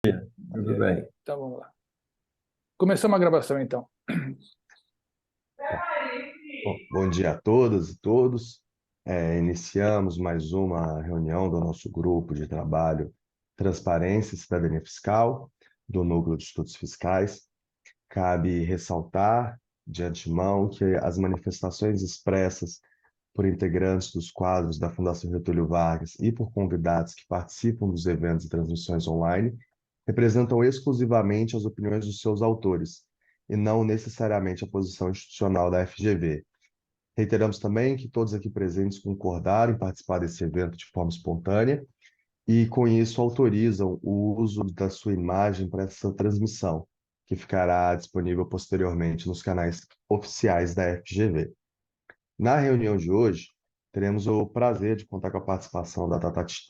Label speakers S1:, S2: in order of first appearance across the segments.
S1: Tudo bem.
S2: Então, vamos lá. Começamos a gravação, então.
S3: Tá. Bom dia a todas e todos. Iniciamos mais uma reunião do nosso grupo de trabalho Transparência e Cidadania Fiscal, do Núcleo de Estudos Fiscais. Cabe ressaltar, de antemão, que as manifestações expressas por integrantes dos quadros da Fundação Getúlio Vargas e por convidados que participam dos eventos e transmissões online representam exclusivamente as opiniões dos seus autores, e não necessariamente a posição institucional da FGV. Reiteramos também que todos aqui presentes concordaram em participar desse evento de forma espontânea e, com isso, autorizam o uso da sua imagem para essa transmissão, que ficará disponível posteriormente nos canais oficiais da FGV. Na reunião de hoje, teremos o prazer de contar com a participação da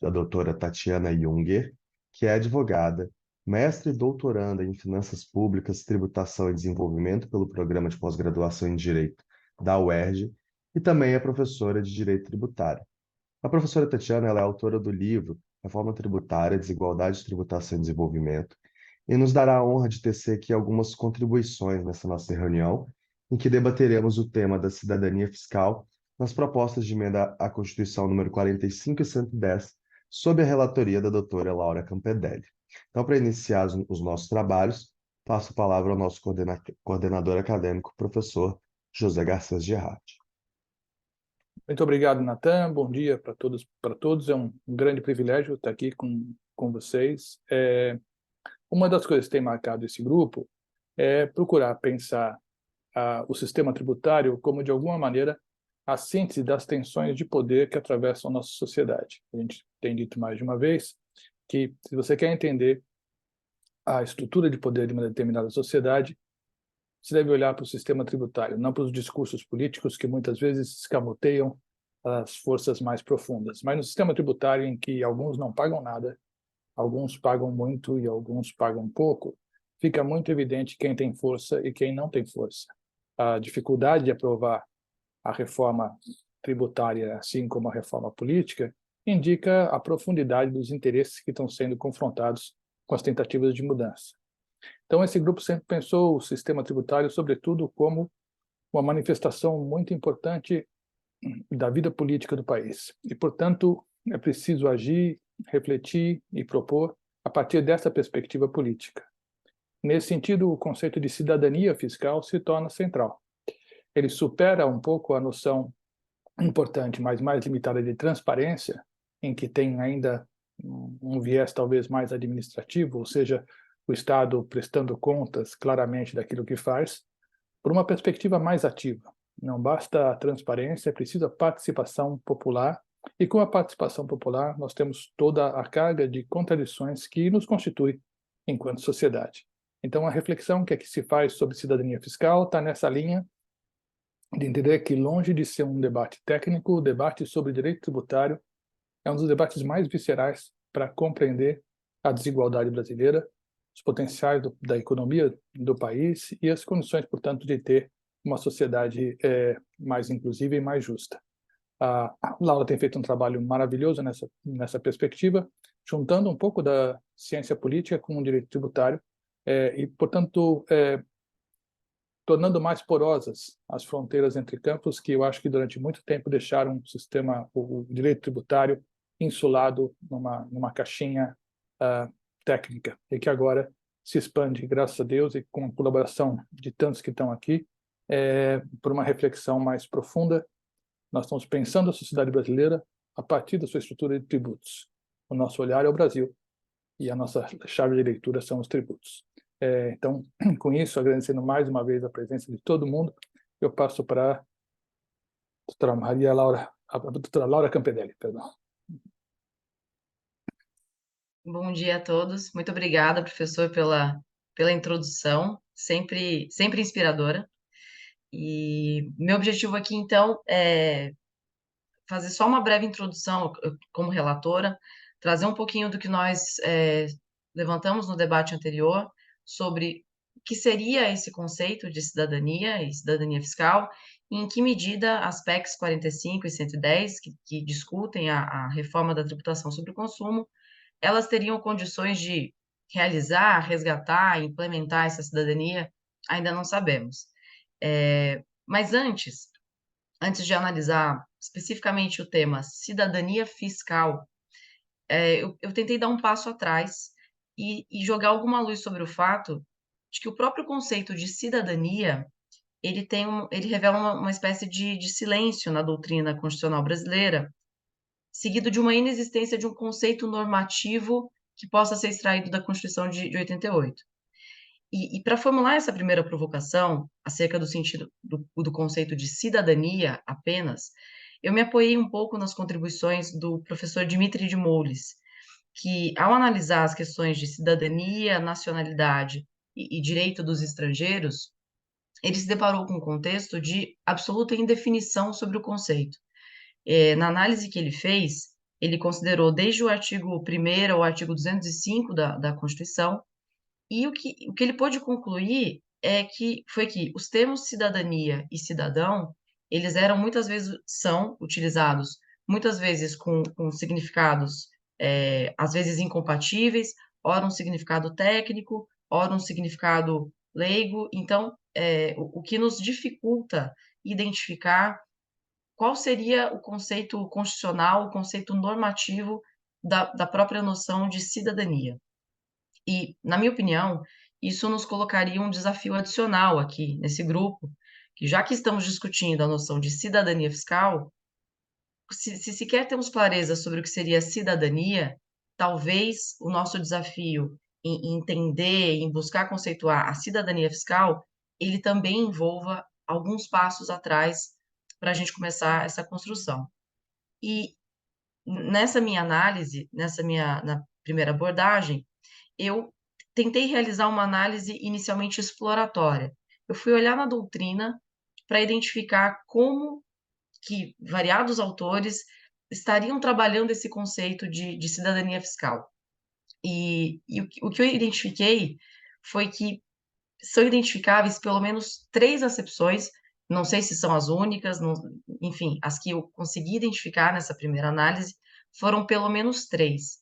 S3: doutora Tatiana Junger, que é advogada, mestre e doutoranda em Finanças Públicas, Tributação e Desenvolvimento pelo Programa de Pós-Graduação em Direito da UERJ e também é professora de Direito Tributário. A professora Tatiana ela é autora do livro Reforma Tributária, Desigualdade, Tributação e Desenvolvimento, e nos dará a honra de tecer aqui algumas contribuições nessa nossa reunião, em que debateremos o tema da cidadania fiscal nas propostas de emenda à Constituição número 45 e 110, sob a relatoria da doutora Laura Campedelli. Então, para iniciar os nossos trabalhos, passo a palavra ao nosso coordenador acadêmico, professor José Garcês Gerhardt.
S2: Muito obrigado, Natan. Bom dia para todos, para todos. É um grande privilégio estar aqui com vocês. Uma das coisas que tem marcado esse grupo é procurar pensar o sistema tributário como, de alguma maneira, a síntese das tensões de poder que atravessam a nossa sociedade. A gente tem dito mais de uma vez que, se você quer entender a estrutura de poder de uma determinada sociedade, você deve olhar para o sistema tributário, não para os discursos políticos que muitas vezes escamoteiam as forças mais profundas. Mas no sistema tributário, em que alguns não pagam nada, alguns pagam muito e alguns pagam pouco, fica muito evidente quem tem força e quem não tem força. A dificuldade de aprovar a reforma tributária, assim como a reforma política, indica a profundidade dos interesses que estão sendo confrontados com as tentativas de mudança. Então, esse grupo sempre pensou o sistema tributário, sobretudo, como uma manifestação muito importante da vida política do país. E, portanto, é preciso agir, refletir e propor a partir dessa perspectiva política. Nesse sentido, o conceito de cidadania fiscal se torna central. Ele supera um pouco a noção importante, mas mais limitada de transparência, em que tem ainda um viés talvez mais administrativo, ou seja, o Estado prestando contas claramente daquilo que faz, por uma perspectiva mais ativa. Não basta a transparência, é preciso a participação popular, e com a participação popular nós temos toda a carga de contradições que nos constitui enquanto sociedade. Então, a reflexão que aqui se faz sobre cidadania fiscal está nessa linha de entender que, longe de ser um debate técnico, o debate sobre direito tributário é um dos debates mais viscerais para compreender a desigualdade brasileira, os potenciais da economia do país e as condições, portanto, de ter uma sociedade mais inclusiva e mais justa. A Laura tem feito um trabalho maravilhoso nessa perspectiva, juntando um pouco da ciência política com o direito tributário e, portanto, tornando mais porosas as fronteiras entre campos, que eu acho que durante muito tempo deixaram o direito tributário insulado numa caixinha técnica, e que agora se expande, graças a Deus, e com a colaboração de tantos que estão aqui, por uma reflexão mais profunda. Nós estamos pensando a sociedade brasileira a partir da sua estrutura de tributos. O nosso olhar é o Brasil, e a nossa chave de leitura são os tributos. Então, com isso, agradecendo mais uma vez a presença de todo mundo, eu passo para a doutora Laura Campedelli, perdão.
S4: Bom dia a todos. Muito obrigada, professor, pela introdução, sempre inspiradora. E meu objetivo aqui, então, é fazer só uma breve introdução como relatora, trazer um pouquinho do que nós levantamos no debate anterior sobre o que seria esse conceito de cidadania e cidadania fiscal, e em que medida as PECs 45 e 110, que discutem a reforma da tributação sobre o consumo, elas teriam condições de realizar, resgatar, implementar essa cidadania, ainda não sabemos. Mas antes de analisar especificamente o tema cidadania fiscal, eu tentei dar um passo atrás e jogar alguma luz sobre o fato de que o próprio conceito de cidadania ele revela uma espécie de silêncio na doutrina constitucional brasileira, seguido de uma inexistência de um conceito normativo que possa ser extraído da Constituição de 88. E para formular essa primeira provocação, acerca do sentido do conceito de cidadania apenas, eu me apoiei um pouco nas contribuições do professor Dimitri de Moulis, que, ao analisar as questões de cidadania, nacionalidade e direito dos estrangeiros, ele se deparou com um contexto de absoluta indefinição sobre o conceito. Na análise que ele fez, ele considerou desde o artigo 1º ao artigo 205 da Constituição, e o que ele pôde concluir foi que os termos cidadania e cidadão, eles são utilizados muitas vezes com significados, às vezes incompatíveis, ora um significado técnico, ora um significado leigo. Então, o que nos dificulta identificar qual seria o conceito constitucional, o conceito normativo da própria noção de cidadania. E, na minha opinião, isso nos colocaria um desafio adicional aqui nesse grupo, que já que estamos discutindo a noção de cidadania fiscal, se sequer temos clareza sobre o que seria cidadania, talvez o nosso desafio em entender, em buscar conceituar a cidadania fiscal, ele também envolva alguns passos atrás para a gente começar essa construção. E nessa minha análise, na primeira abordagem, eu tentei realizar uma análise inicialmente exploratória. Eu fui olhar na doutrina para identificar como que variados autores estariam trabalhando esse conceito de cidadania fiscal. E o que eu identifiquei foi que são identificáveis pelo menos 3 acepções, não sei se são as únicas, não, enfim, as que eu consegui identificar nessa primeira análise foram pelo menos 3.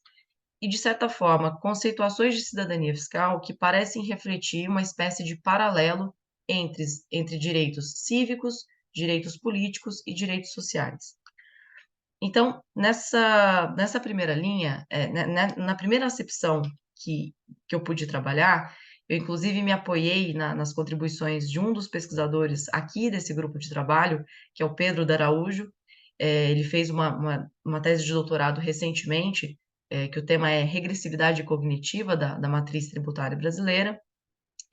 S4: E, de certa forma, conceituações de cidadania fiscal que parecem refletir uma espécie de paralelo entre direitos cívicos, direitos políticos e direitos sociais. Então, nessa primeira linha, na primeira acepção que eu pude trabalhar, eu inclusive me apoiei nas contribuições de um dos pesquisadores aqui desse grupo de trabalho, que é o Pedro D'Araújo. Ele fez uma tese de doutorado recentemente, que o tema é regressividade cognitiva da matriz tributária brasileira.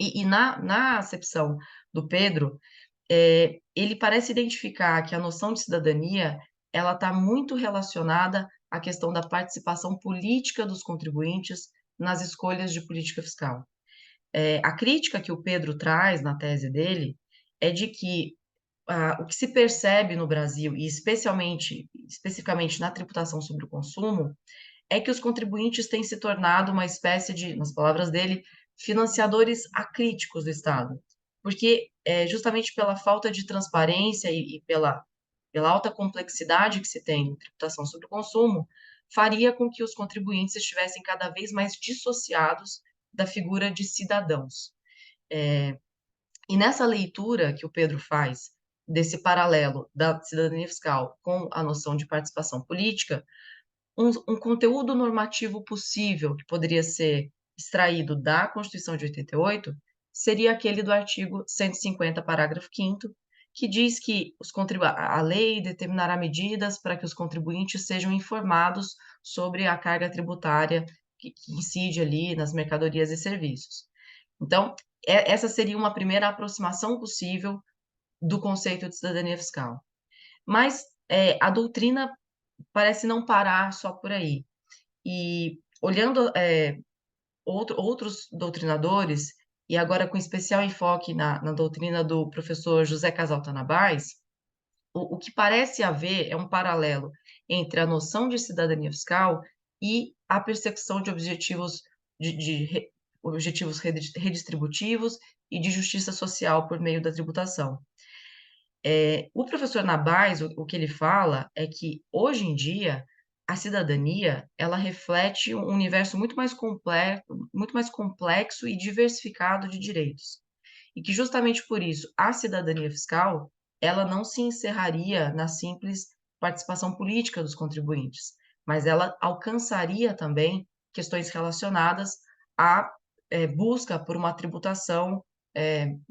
S4: E na acepção do Pedro, ele parece identificar que a noção de cidadania ela está muito relacionada à questão da participação política dos contribuintes nas escolhas de política fiscal. A crítica que o Pedro traz na tese dele é de que o que se percebe no Brasil, e especificamente na tributação sobre o consumo, é que os contribuintes têm se tornado uma espécie de, nas palavras dele, financiadores acríticos do Estado, porque justamente pela falta de transparência e pela alta complexidade que se tem em tributação sobre o consumo, faria com que os contribuintes estivessem cada vez mais dissociados da figura de cidadãos. E nessa leitura que o Pedro faz desse paralelo da cidadania fiscal com a noção de participação política, um conteúdo normativo possível que poderia ser extraído da Constituição de 88 seria aquele do artigo 150, parágrafo 5º, que diz que a lei determinará medidas para que os contribuintes sejam informados sobre a carga tributária que incide ali nas mercadorias e serviços. Então, essa seria uma primeira aproximação possível do conceito de cidadania fiscal. Mas a doutrina parece não parar só por aí. E olhando outros doutrinadores, e agora com especial enfoque na doutrina do professor José Casal Tanabás, o que parece haver é um paralelo entre a noção de cidadania fiscal e a persecução de objetivos objetivos redistributivos e de justiça social por meio da tributação. O professor Nabás, o que ele fala é que, hoje em dia, a cidadania, ela reflete um universo muito mais complexo e diversificado de direitos. E que justamente por isso, a cidadania fiscal, ela não se encerraria na simples participação política dos contribuintes, mas ela alcançaria também questões relacionadas à busca por uma tributação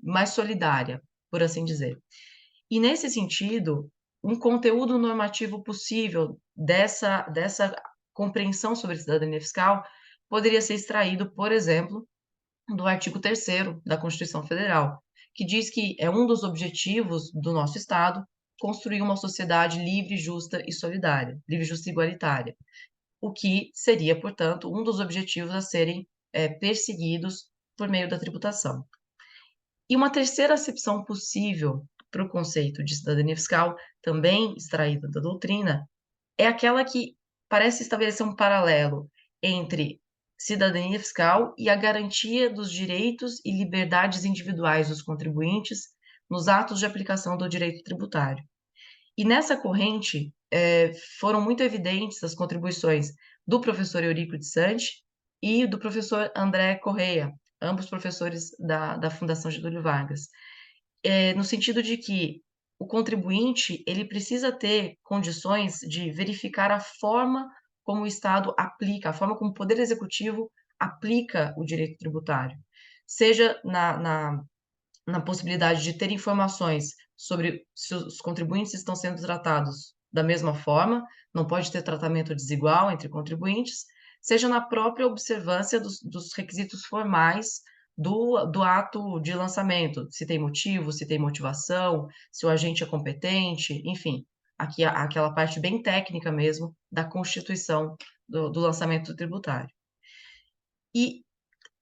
S4: mais solidária, por assim dizer. E nesse sentido, um conteúdo normativo possível dessa compreensão sobre cidadania fiscal poderia ser extraído, por exemplo, do artigo 3º da Constituição Federal, que diz que é um dos objetivos do nosso Estado construir uma sociedade livre, justa e solidária, livre, justa e igualitária, o que seria, portanto, um dos objetivos a serem perseguidos por meio da tributação. E uma terceira acepção possível para o conceito de cidadania fiscal, também extraída da doutrina, é aquela que parece estabelecer um paralelo entre cidadania fiscal e a garantia dos direitos e liberdades individuais dos contribuintes nos atos de aplicação do direito tributário. E nessa corrente, foram muito evidentes as contribuições do professor Eurico de Santi e do professor André Correia, ambos professores da Fundação Getúlio Vargas, no sentido de que o contribuinte ele precisa ter condições de verificar a forma como o Estado aplica, a forma como o Poder Executivo aplica o direito tributário, seja na possibilidade de ter informações sobre se os contribuintes estão sendo tratados da mesma forma, não pode ter tratamento desigual entre contribuintes, seja na própria observância dos requisitos formais do ato de lançamento, se tem motivo, se tem motivação, se o agente é competente, enfim, aqui aquela parte bem técnica mesmo da constituição do lançamento tributário. E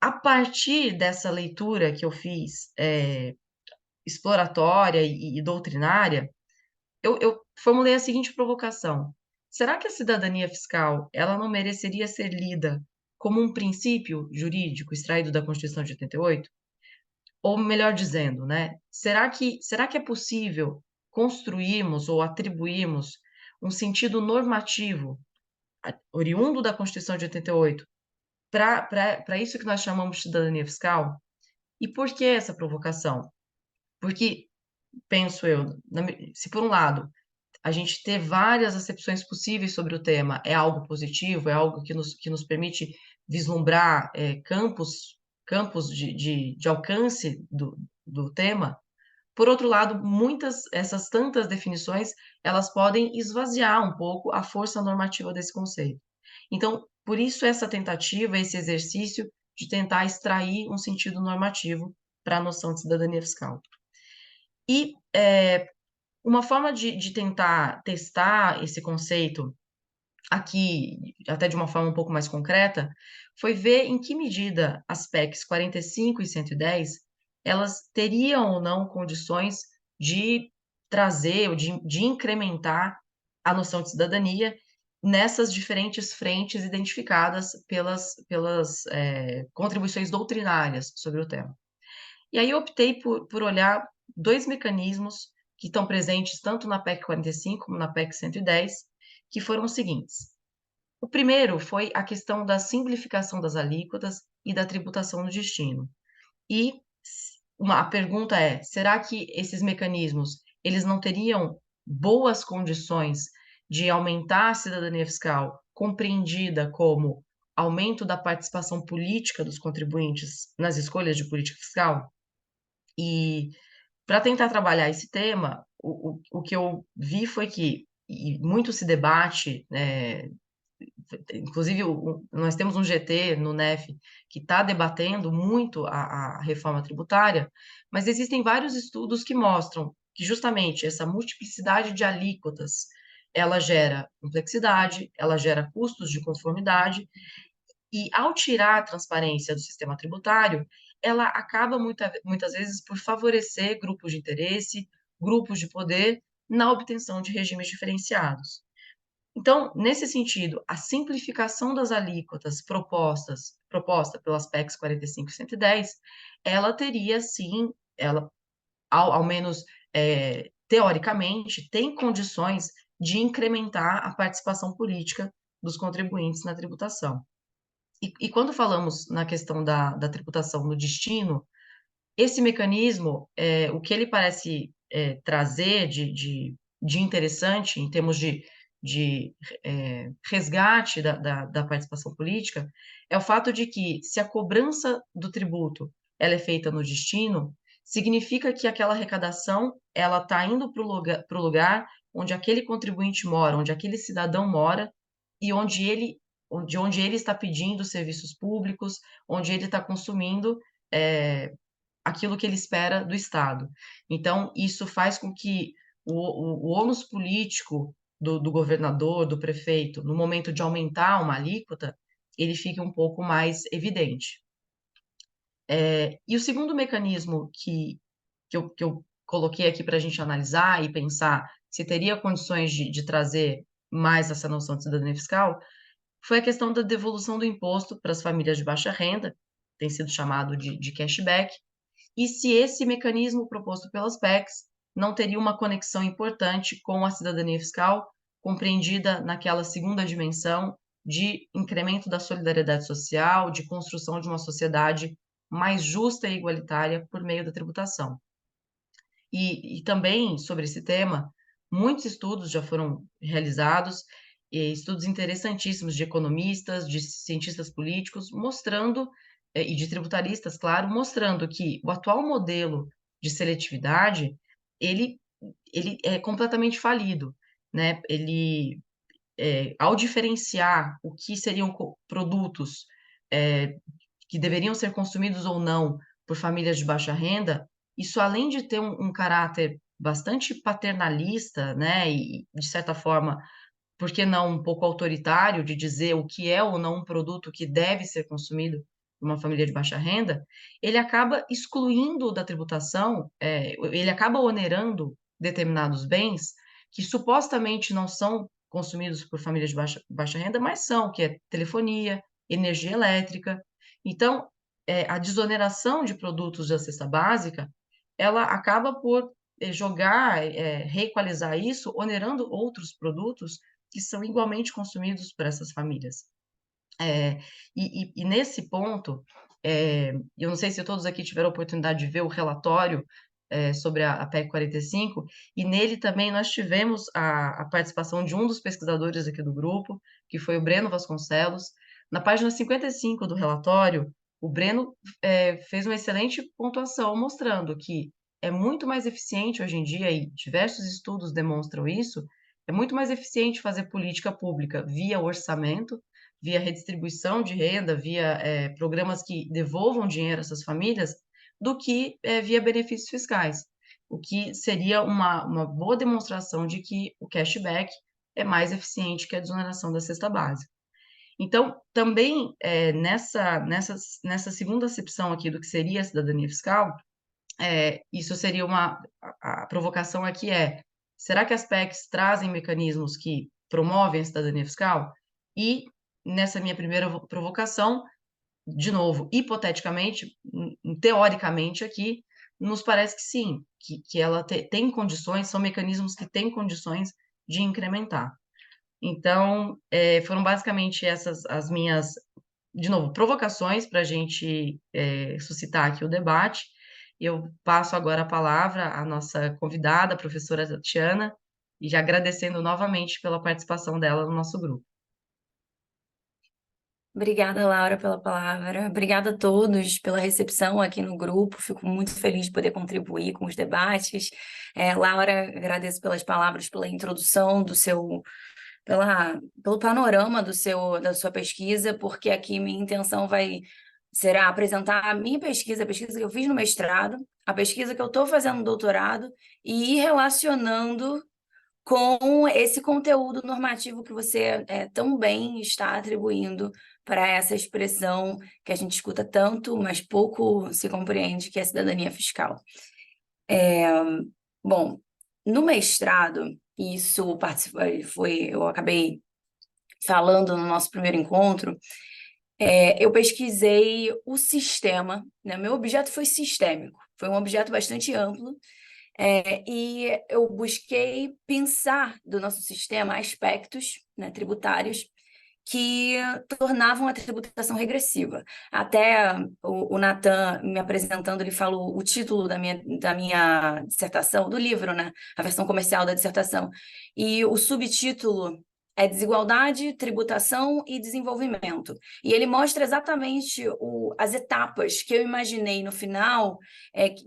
S4: a partir dessa leitura que eu fiz, exploratória e doutrinária, eu formulei a seguinte provocação: será que a cidadania fiscal ela não mereceria ser lida como um princípio jurídico extraído da Constituição de 88? Ou melhor dizendo, né, será que é possível construirmos ou atribuirmos um sentido normativo oriundo da Constituição de 88 para isso que nós chamamos de cidadania fiscal? E por que essa provocação? Porque, penso eu, se por um lado a gente ter várias acepções possíveis sobre o tema é algo positivo, é algo que nos permite vislumbrar campos de alcance do tema, por outro lado, essas tantas definições, elas podem esvaziar um pouco a força normativa desse conceito. Então, por isso essa tentativa, esse exercício de tentar extrair um sentido normativo para a noção de cidadania fiscal. E uma forma de tentar testar esse conceito aqui, até de uma forma um pouco mais concreta, foi ver em que medida as PECs 45 e 110, elas teriam ou não condições de trazer ou de incrementar a noção de cidadania nessas diferentes frentes identificadas pelas contribuições doutrinárias sobre o tema. E aí eu optei por olhar dois mecanismos que estão presentes tanto na PEC 45 como na PEC 110, que foram os seguintes. O primeiro foi a questão da simplificação das alíquotas e da tributação no destino. E a pergunta é, será que esses mecanismos, eles não teriam boas condições de aumentar a cidadania fiscal, compreendida como aumento da participação política dos contribuintes nas escolhas de política fiscal? E para tentar trabalhar esse tema, o que eu vi foi que, e muito se debate, inclusive nós temos um GT no NEF que está debatendo muito a reforma tributária, mas existem vários estudos que mostram que justamente essa multiplicidade de alíquotas, ela gera complexidade, ela gera custos de conformidade, e ao tirar a transparência do sistema tributário, ela acaba muitas vezes por favorecer grupos de interesse, grupos de poder, na obtenção de regimes diferenciados. Então, nesse sentido, a simplificação das alíquotas proposta pelas PECs 45 e 110, ela teria sim, ela, ao menos teoricamente, tem condições de incrementar a participação política dos contribuintes na tributação. E quando falamos na questão da tributação no destino, esse mecanismo, o que ele parece trazer de interessante em termos de resgate da participação política, é o fato de que, se a cobrança do tributo ela é feita no destino, significa que aquela arrecadação ela está indo para o lugar onde aquele contribuinte mora, onde aquele cidadão mora, e onde ele está pedindo serviços públicos, onde ele está consumindo aquilo que ele espera do Estado. Então, isso faz com que o ônus político do governador, do prefeito, no momento de aumentar uma alíquota, ele fique um pouco mais evidente. E o segundo mecanismo que eu coloquei aqui para a gente analisar e pensar se teria condições de trazer mais essa noção de cidadania fiscal, foi a questão da devolução do imposto para as famílias de baixa renda, tem sido chamado de cashback, e se esse mecanismo proposto pelas PECs não teria uma conexão importante com a cidadania fiscal, compreendida naquela segunda dimensão de incremento da solidariedade social, de construção de uma sociedade mais justa e igualitária por meio da tributação. E também, sobre esse tema, muitos estudos já foram realizados, estudos interessantíssimos de economistas, de cientistas políticos, mostrando, e de tributaristas, claro, mostrando que o atual modelo de seletividade, ele é completamente falido, né? Ao diferenciar o que seriam produtos que deveriam ser consumidos ou não por famílias de baixa renda, isso, além de ter um caráter bastante paternalista, né, e de certa forma, por que não um pouco autoritário, de dizer o que é ou não um produto que deve ser consumido por uma família de baixa renda, ele acaba excluindo da tributação, ele acaba onerando determinados bens que supostamente não são consumidos por famílias de baixa renda, mas são, que é telefonia, energia elétrica. Então, a desoneração de produtos da cesta básica, ela acaba por reequalizar isso, onerando outros produtos que são igualmente consumidos por essas famílias. E nesse ponto, eu não sei se todos aqui tiveram a oportunidade de ver o relatório sobre a PEC 45, e nele também nós tivemos a participação de um dos pesquisadores aqui do grupo, que foi o Breno Vasconcelos. Na página 55 do relatório, o Breno fez uma excelente pontuação, mostrando que é muito mais eficiente hoje em dia, e diversos estudos demonstram isso, é muito mais eficiente fazer política pública via orçamento, via redistribuição de renda, via programas que devolvam dinheiro a essas famílias, do que via benefícios fiscais, o que seria uma boa demonstração de que o cashback é mais eficiente que a desoneração da cesta básica. Então, também nessa segunda acepção aqui do que seria a cidadania fiscal, isso seria a provocação aqui será que as PECs trazem mecanismos que promovem a cidadania fiscal? E nessa minha primeira provocação, de novo, hipoteticamente, teoricamente aqui, nos parece que sim, que ela tem condições, são mecanismos que têm condições de incrementar. Então, foram basicamente essas as minhas, de novo, provocações para a gente suscitar aqui o debate. Eu passo agora a palavra à nossa convidada, a professora Tatiana, e já agradecendo novamente pela participação dela no nosso grupo.
S1: Obrigada, Laura, pela palavra. Obrigada a todos pela recepção aqui no grupo. Fico muito feliz de poder contribuir com os debates. Laura, agradeço pelas palavras, pela introdução pelo panorama da sua pesquisa, porque aqui minha intenção será apresentar a minha pesquisa, a pesquisa que eu fiz no mestrado, a pesquisa que eu estou fazendo no doutorado, e ir relacionando com esse conteúdo normativo que você tão bem está atribuindo para essa expressão que a gente escuta tanto, mas pouco se compreende, que é a cidadania fiscal. Bom, no mestrado, eu acabei falando no nosso primeiro encontro, eu pesquisei o sistema, né? Meu objeto foi sistêmico, foi um objeto bastante amplo, e eu busquei pensar do nosso sistema aspectos, né, tributários que tornavam a tributação regressiva. Até o Natan, me apresentando, ele falou o título da minha dissertação, do livro, né? A versão comercial da dissertação. E o subtítulo é Desigualdade, Tributação e Desenvolvimento. E ele mostra exatamente as etapas que eu imaginei no final,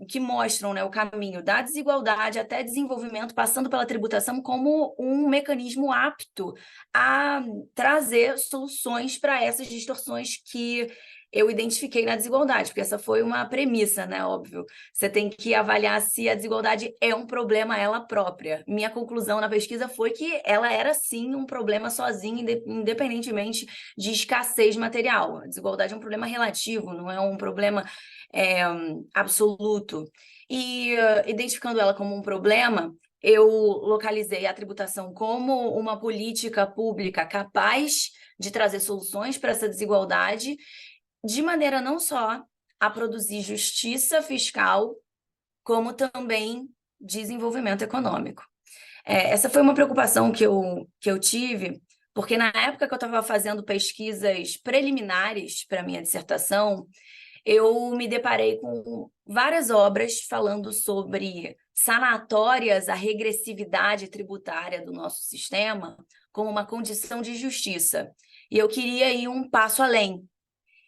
S1: que mostram, né, o caminho da desigualdade até desenvolvimento, passando pela tributação como um mecanismo apto a trazer soluções para essas distorções que eu identifiquei na desigualdade, porque essa foi uma premissa, né? Óbvio. Você tem que avaliar se a desigualdade é um problema ela própria. Minha conclusão na pesquisa foi que ela era, sim, um problema sozinha, independentemente de escassez material. A desigualdade é um problema relativo, não é um problema absoluto. E identificando ela como um problema, eu localizei a tributação como uma política pública capaz de trazer soluções para essa desigualdade, de maneira não só a produzir justiça fiscal, como também desenvolvimento econômico. Essa foi uma preocupação que eu tive, porque na época que eu estava fazendo pesquisas preliminares para a minha dissertação, eu me deparei com várias obras falando sobre sanatórias à regressividade tributária do nosso sistema como uma condição de justiça. E eu queria ir um passo além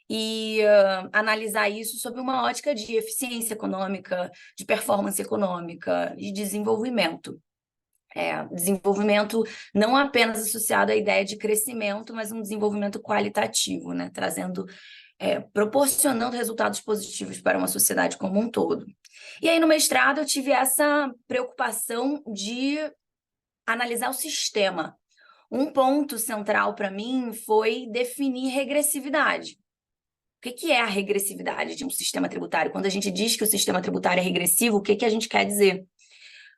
S1: e analisar isso sob uma ótica de eficiência econômica, de performance econômica, de desenvolvimento. Desenvolvimento não apenas associado à ideia de crescimento, mas um desenvolvimento qualitativo, né? Proporcionando resultados positivos para uma sociedade como um todo. E aí, no mestrado, eu tive essa preocupação de analisar o sistema. Um ponto central para mim foi definir regressividade. O que é a regressividade de um sistema tributário? Quando a gente diz que o sistema tributário é regressivo, o que a gente quer dizer?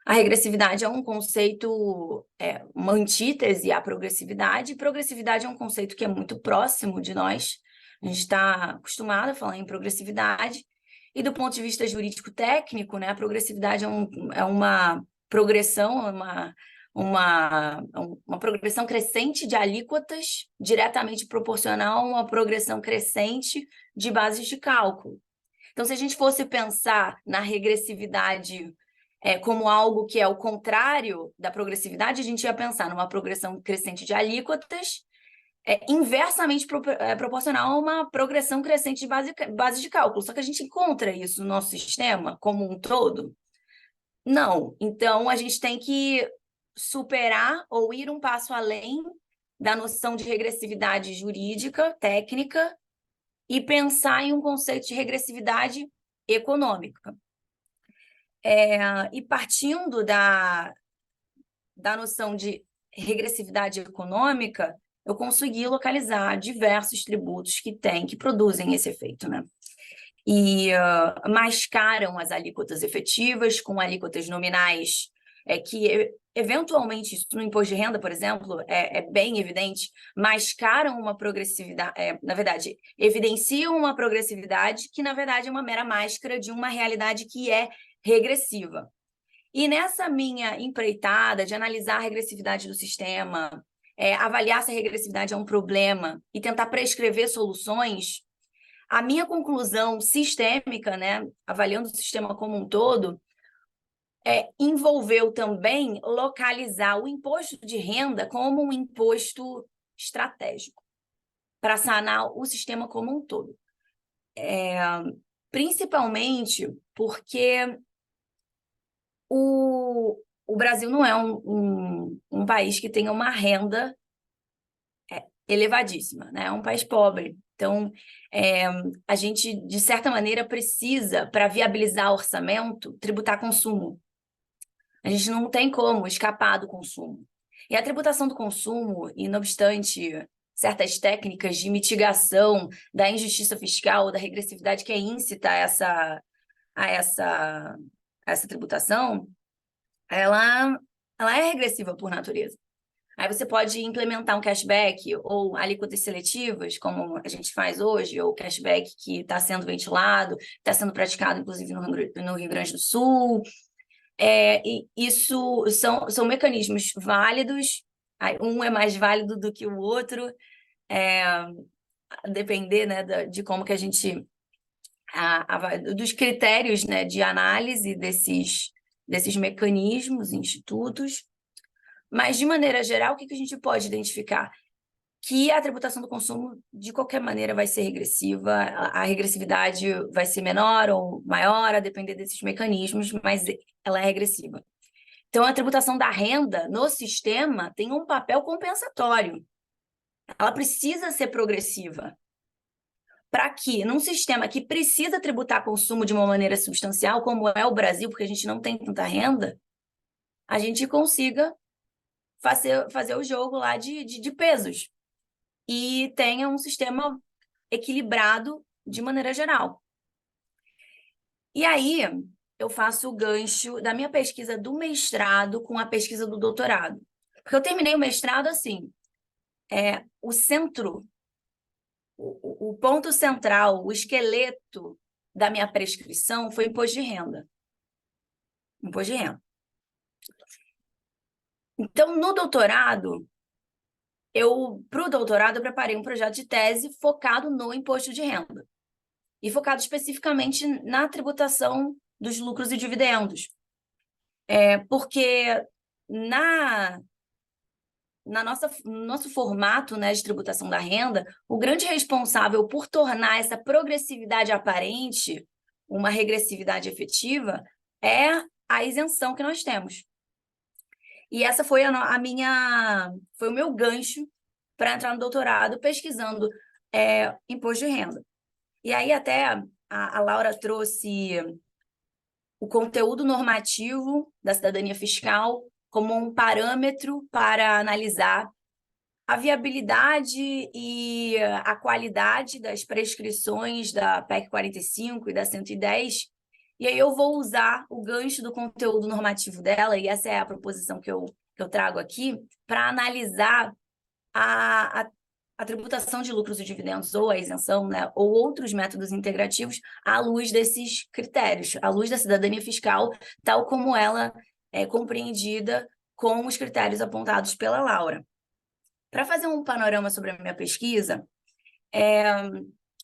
S1: A regressividade é um conceito, uma antítese à progressividade, e progressividade é um conceito que é muito próximo de nós. A gente está acostumado a falar em progressividade, e do ponto de vista jurídico-técnico, né, a progressividade é uma progressão, uma progressão crescente de alíquotas, diretamente proporcional a uma progressão crescente de bases de cálculo. Então, se a gente fosse pensar na regressividade como algo que é o contrário da progressividade, a gente ia pensar numa progressão crescente de alíquotas, inversamente proporcional a uma progressão crescente de base de cálculo. Só que a gente encontra isso no nosso sistema como um todo? Não. Então, a gente tem que superar ou ir um passo além da noção de regressividade jurídica, técnica, e pensar em um conceito de regressividade econômica. E partindo da noção de regressividade econômica, eu consegui localizar diversos tributos que produzem esse efeito, né? E mascaram as alíquotas efetivas com alíquotas nominais, que eventualmente, isso no imposto de renda, por exemplo, é bem evidente, mascaram uma progressividade, na verdade, evidenciam uma progressividade que, na verdade, é uma mera máscara de uma realidade que é regressiva. E nessa minha empreitada de analisar a regressividade do sistema, avaliar se a regressividade é um problema e tentar prescrever soluções, a minha conclusão sistêmica, né, avaliando o sistema como um todo, envolveu também localizar o imposto de renda como um imposto estratégico para sanar o sistema como um todo. Principalmente porque o Brasil não é um país que tenha uma renda elevadíssima, né? É um país pobre. Então, a gente, de certa maneira, precisa, para viabilizar o orçamento, tributar consumo. A gente não tem como escapar do consumo. E a tributação do consumo, e não obstante certas técnicas de mitigação da injustiça fiscal, da regressividade que é íncita a essa tributação, ela é regressiva por natureza. Aí você pode implementar um cashback ou alíquotas seletivas, como a gente faz hoje, ou cashback que está sendo ventilado, está sendo praticado, inclusive, no Rio Grande do Sul. E isso são mecanismos válidos, um é mais válido do que o outro, depender, né, de como que a gente... dos critérios, né, de análise desses mecanismos, institutos, mas, de maneira geral, o que a gente pode identificar? Que a tributação do consumo, de qualquer maneira, vai ser regressiva, a regressividade vai ser menor ou maior, a depender desses mecanismos, mas ela é regressiva. Então, a tributação da renda no sistema tem um papel compensatório. Ela precisa ser progressiva. Para que, num sistema que precisa tributar consumo de uma maneira substancial, como é o Brasil, porque a gente não tem tanta renda, a gente consiga fazer o jogo lá de pesos e tenha um sistema equilibrado de maneira geral. E aí, eu faço o gancho da minha pesquisa do mestrado com a pesquisa do doutorado. Porque eu terminei o mestrado assim, o centro, o ponto central, o esqueleto da minha prescrição foi imposto de renda. Imposto de renda. Então, no doutorado, para o doutorado, eu preparei um projeto de tese focado no imposto de renda. E focado especificamente na tributação dos lucros e dividendos. Porque no nosso formato, né, de tributação da renda, o grande responsável por tornar essa progressividade aparente uma regressividade efetiva é a isenção que nós temos. E essa foi foi o meu gancho para entrar no doutorado pesquisando imposto de renda. E aí até a Laura trouxe o conteúdo normativo da cidadania fiscal como um parâmetro para analisar a viabilidade e a qualidade das prescrições da PEC 45 e da 110. E aí eu vou usar o gancho do conteúdo normativo dela, e essa é a proposição que eu trago aqui, para analisar a tributação de lucros e dividendos, ou a isenção, né, ou outros métodos integrativos, à luz desses critérios, à luz da cidadania fiscal, tal como ela é compreendida com os critérios apontados pela Laura. Para fazer um panorama sobre a minha pesquisa,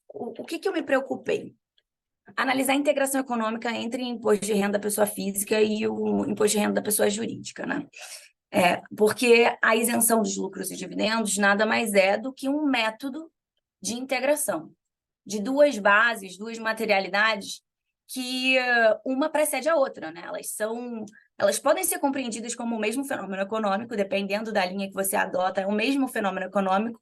S1: o que eu me preocupei? Analisar a integração econômica entre o imposto de renda da pessoa física e o imposto de renda da pessoa jurídica, né? Porque a isenção dos lucros e dividendos nada mais é do que um método de integração de duas bases, duas materialidades que uma precede a outra, né? Elas podem ser compreendidas como o mesmo fenômeno econômico, dependendo da linha que você adota, é o mesmo fenômeno econômico,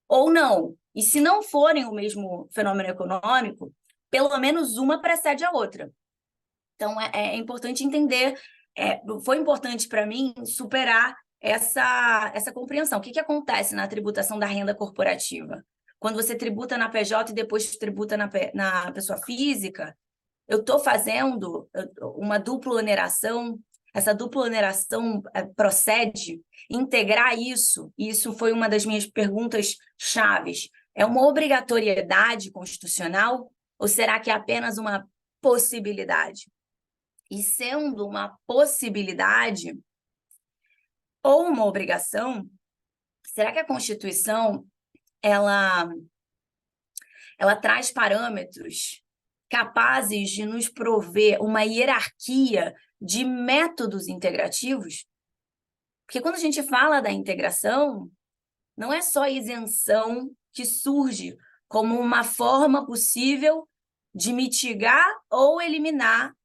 S1: ou não. E se não forem o mesmo fenômeno econômico, pelo menos uma precede a outra. Então, é importante entender, foi importante para mim superar essa compreensão. O que acontece na tributação da renda corporativa? Quando você tributa na PJ e depois tributa na pessoa física, eu estou fazendo uma dupla oneração, essa dupla oneração procede integrar isso, e isso foi uma das minhas perguntas chaves. É uma obrigatoriedade constitucional ou será que é apenas uma possibilidade? E sendo uma possibilidade ou uma obrigação, será que a Constituição ela traz parâmetros capazes de nos prover uma hierarquia de métodos integrativos? Porque quando a gente fala da integração, não é só a isenção que surge como uma forma possível de mitigar ou eliminar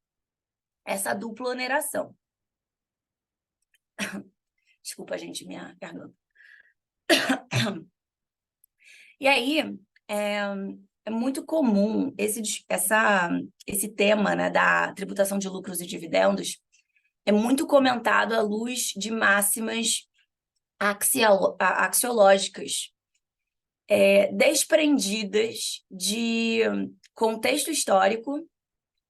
S1: essa dupla oneração. Desculpa, gente, minha garganta. E aí, é muito comum esse tema, né, da tributação de lucros e dividendos, é muito comentado à luz de máximas axiológicas, desprendidas de contexto histórico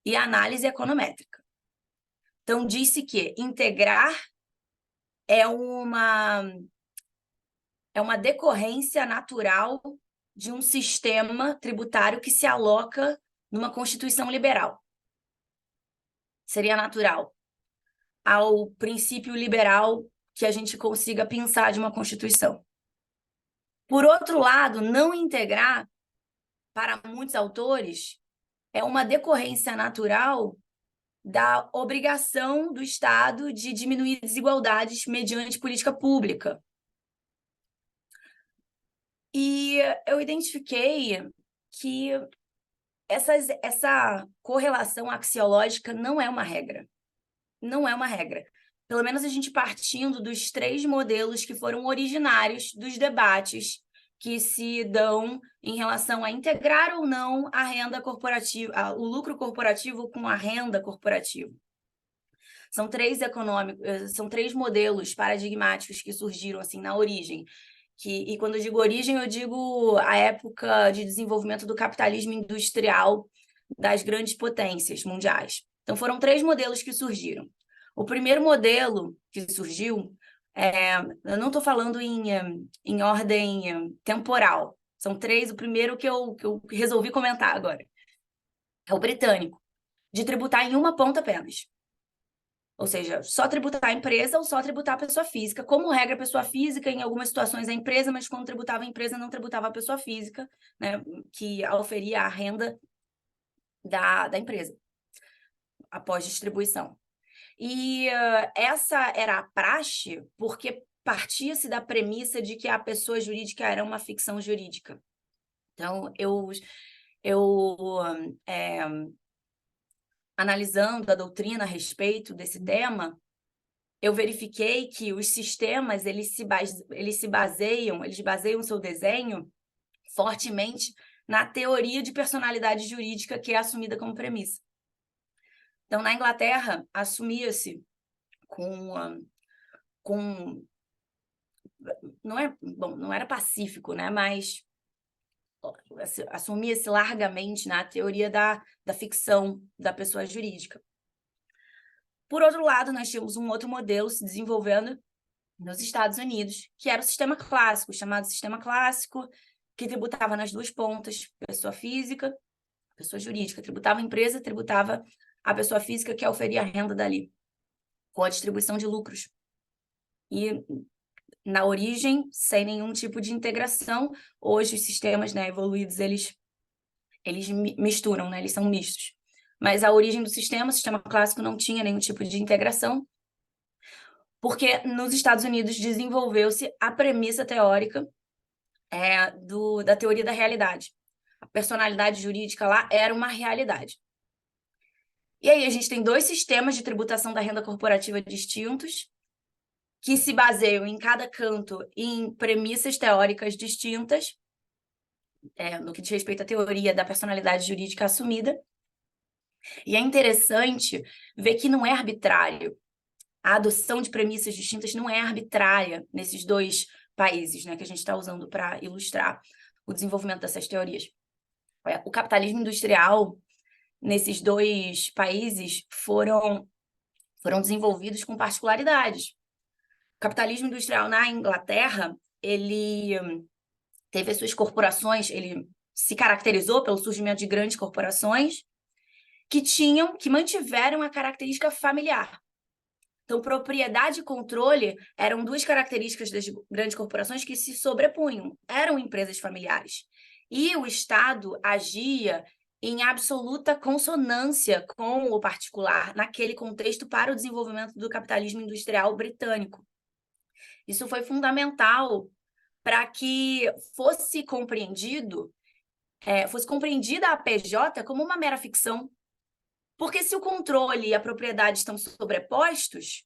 S1: e análise econométrica. Então, disse que integrar é uma decorrência natural de um sistema tributário que se aloca numa Constituição liberal. Seria natural ao princípio liberal que a gente consiga pensar de uma Constituição. Por outro lado, não integrar, para muitos autores, é uma decorrência natural da obrigação do Estado de diminuir desigualdades mediante política pública. E eu identifiquei que essa correlação axiológica não é uma regra. Não é uma regra. Pelo menos a gente partindo dos 3 modelos que foram originários dos debates que se dão em relação a integrar ou não a renda corporativa, o lucro corporativo com a renda corporativa. São 3 modelos paradigmáticos que surgiram assim na origem. E quando eu digo origem, eu digo a época de desenvolvimento do capitalismo industrial das grandes potências mundiais. Então, foram 3 modelos que surgiram. O primeiro modelo que surgiu, eu não estou falando em ordem temporal, são 3, o primeiro que eu resolvi comentar agora. É o britânico, de tributar em uma ponta apenas. Ou seja, só tributar a empresa ou só tributar a pessoa física. Como regra, a pessoa física, em algumas situações, a empresa, mas quando tributava a empresa, não tributava a pessoa física, né, que oferia a renda da empresa, após distribuição. E essa era a praxe porque partia-se da premissa de que a pessoa jurídica era uma ficção jurídica. Então, analisando a doutrina a respeito desse tema, eu verifiquei que os sistemas, eles baseiam seu desenho fortemente na teoria de personalidade jurídica que é assumida como premissa. Então, na Inglaterra, assumia-se não era pacífico, né? Mas assumia-se largamente na teoria da ficção da pessoa jurídica. Por outro lado, nós tínhamos um outro modelo se desenvolvendo nos Estados Unidos, que era o sistema clássico, chamado sistema clássico, que tributava nas 2 pontas, pessoa física, pessoa jurídica, tributava a empresa, tributava a pessoa física que oferia a renda dali, com a distribuição de lucros. E na origem, sem nenhum tipo de integração, hoje os sistemas, né, evoluídos, eles misturam, né, eles são mistos. Mas a origem do sistema, o sistema clássico, não tinha nenhum tipo de integração, porque nos Estados Unidos desenvolveu-se a premissa teórica da teoria da realidade. A personalidade jurídica lá era uma realidade. E aí a gente tem 2 sistemas de tributação da renda corporativa distintos, que se baseiam em cada canto em premissas teóricas distintas, no que diz respeito à teoria da personalidade jurídica assumida. E é interessante ver que não é arbitrário. A adoção de premissas distintas não é arbitrária nesses 2 países, né, que a gente está usando para ilustrar o desenvolvimento dessas teorias. O capitalismo industrial, nesses 2 países, foram desenvolvidos com particularidades. O capitalismo industrial na Inglaterra, ele teve as suas corporações, ele se caracterizou pelo surgimento de grandes corporações que mantiveram a característica familiar. Então, propriedade e controle eram 2 características das grandes corporações que se sobrepunham, eram empresas familiares. E o Estado agia em absoluta consonância com o particular naquele contexto para o desenvolvimento do capitalismo industrial britânico. Isso foi fundamental para que fosse compreendida a PJ como uma mera ficção. Porque se o controle e a propriedade estão sobrepostos,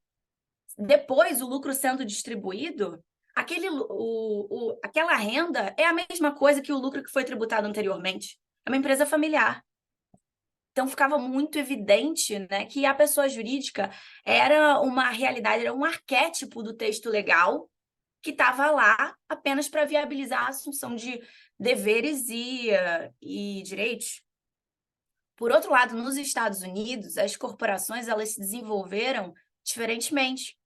S1: depois o lucro sendo distribuído, aquela renda é a mesma coisa que o lucro que foi tributado anteriormente. É uma empresa familiar. Então, ficava muito evidente, né, que a pessoa jurídica era uma realidade, era um arquétipo do texto legal que estava lá apenas para viabilizar a assunção de deveres e direitos. Por outro lado, nos Estados Unidos, as corporações elas se desenvolveram diferentemente.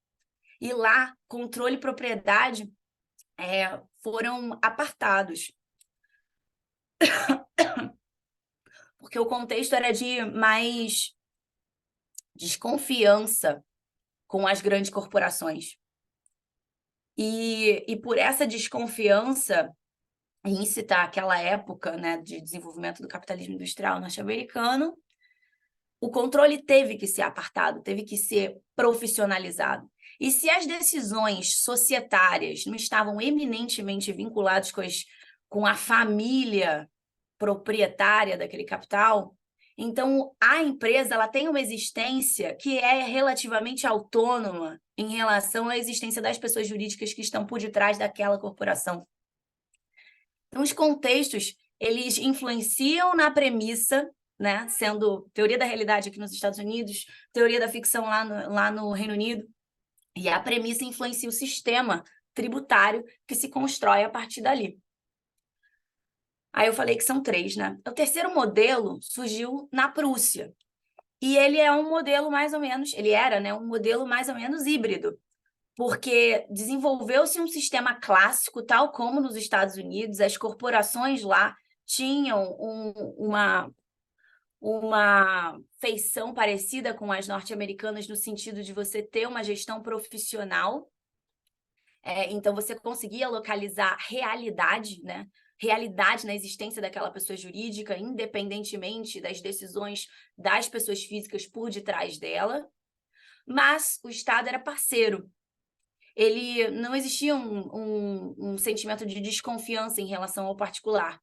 S1: E lá, controle e propriedade foram apartados. Porque o contexto era de mais desconfiança com as grandes corporações. E por essa desconfiança, em citar aquela época, né, de desenvolvimento do capitalismo industrial norte-americano, o controle teve que ser apartado, teve que ser profissionalizado. E se as decisões societárias não estavam eminentemente vinculadas com a família proprietária daquele capital, então a empresa ela tem uma existência que é relativamente autônoma em relação à existência das pessoas jurídicas que estão por detrás daquela corporação. Então, os contextos, eles influenciam na premissa, né, sendo teoria da realidade aqui nos Estados Unidos, teoria da ficção lá no Reino Unido, e a premissa influencia o sistema tributário que se constrói a partir dali. Aí eu falei que são 3, né? O terceiro modelo surgiu na Prússia, e ele é um modelo mais ou menos, ele era, né, um modelo mais ou menos híbrido, porque desenvolveu-se um sistema clássico, tal como nos Estados Unidos, as corporações lá tinham uma feição parecida com as norte-americanas no sentido de você ter uma gestão profissional, então você conseguia localizar realidade, né? Realidade na existência daquela pessoa jurídica, independentemente das decisões das pessoas físicas por detrás dela, mas o Estado era parceiro. Ele não existia um sentimento de desconfiança em relação ao particular.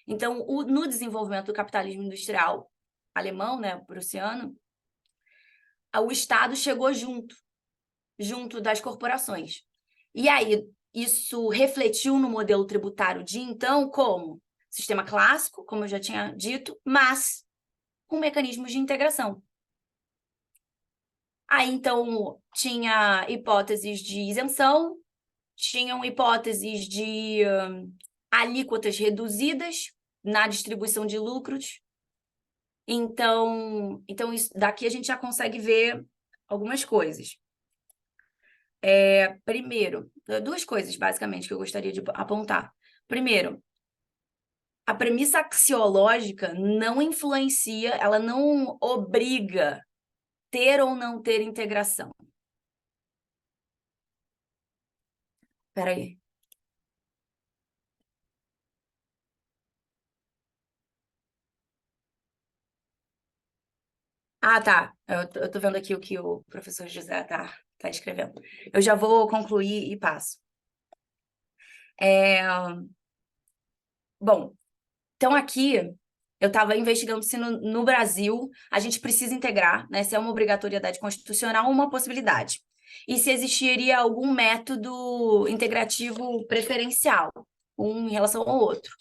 S1: Então, no desenvolvimento do capitalismo industrial alemão, né, prussiano, o Estado chegou junto das corporações. E aí, isso refletiu no modelo tributário de então como sistema clássico, como eu já tinha dito, mas com mecanismos de integração. Aí, então, tinha hipóteses de isenção, tinham hipóteses de alíquotas reduzidas na distribuição de lucros. Então daqui a gente já consegue ver algumas coisas. Primeiro, 2 coisas, basicamente, que eu gostaria de apontar. Primeiro, a premissa axiológica não influencia, ela não obriga ter ou não ter integração. Espera aí. Ah, tá. Eu tô vendo aqui o que o professor José tá escrevendo. Eu já vou concluir e passo. Bom, então aqui eu estava investigando se no Brasil a gente precisa integrar, né, se é uma obrigatoriedade constitucional ou uma possibilidade. E se existiria algum método integrativo preferencial, um em relação ao outro.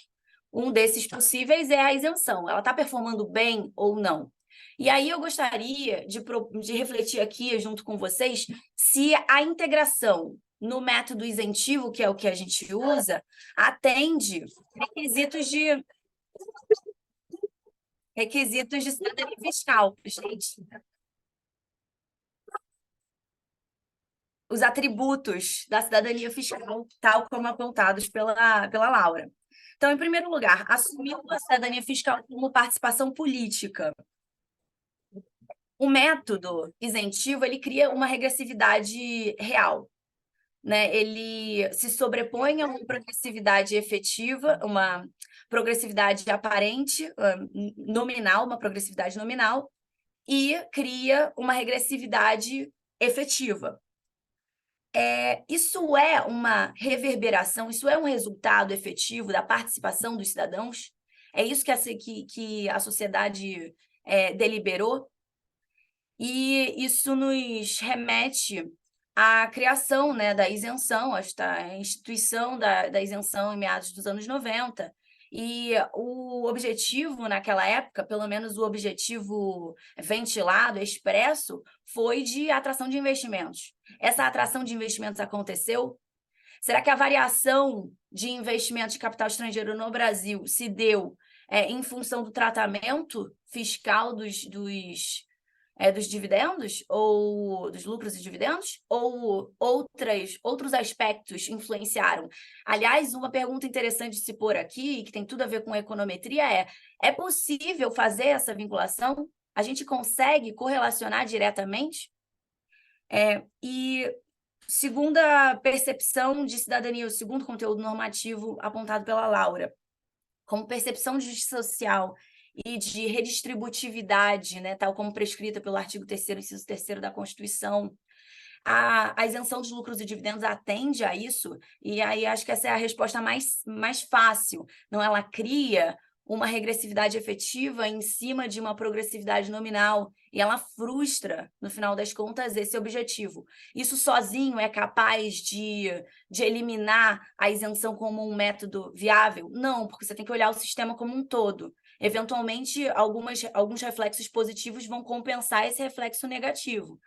S1: Um desses possíveis é a isenção. Ela está performando bem ou não? E aí eu gostaria de refletir aqui, junto com vocês, se a integração no método isentivo, que é o que a gente usa, atende requisitos de cidadania fiscal, gente. Os atributos da cidadania fiscal, tal como apontados pela Laura. Então, em primeiro lugar, assumindo a cidadania fiscal como participação política. O método isentivo, ele cria uma regressividade real, né? Ele se sobrepõe a uma progressividade efetiva, uma progressividade aparente, nominal, uma progressividade nominal, e cria uma regressividade efetiva. Isso é uma reverberação, isso é um resultado efetivo da participação dos cidadãos? É isso que a sociedade deliberou? E isso nos remete à criação, né, da isenção, a instituição da isenção em meados dos anos 90. E o objetivo naquela época, pelo menos o objetivo ventilado, expresso, foi de atração de investimentos. Essa atração de investimentos aconteceu? Será que a variação de investimentos de capital estrangeiro no Brasil se deu em função do tratamento fiscal dos dividendos, ou dos lucros e dividendos, ou outros aspectos influenciaram? Aliás, uma pergunta interessante de se pôr aqui, que tem tudo a ver com econometria, é possível fazer essa vinculação? A gente consegue correlacionar diretamente? E Segunda percepção de cidadania, o segundo conteúdo normativo apontado pela Laura, como percepção de justiça social e de redistributividade, né, tal como prescrita pelo artigo 3º, inciso 3º da Constituição, a isenção de lucros e dividendos atende a isso, e aí acho que essa é a resposta mais fácil. Não, ela cria uma regressividade efetiva em cima de uma progressividade nominal, e ela frustra, no final das contas, esse objetivo. Isso sozinho é capaz de eliminar a isenção como um método viável? Não, porque você tem que olhar o sistema como um todo. Eventualmente, alguns reflexos positivos vão compensar esse reflexo negativo.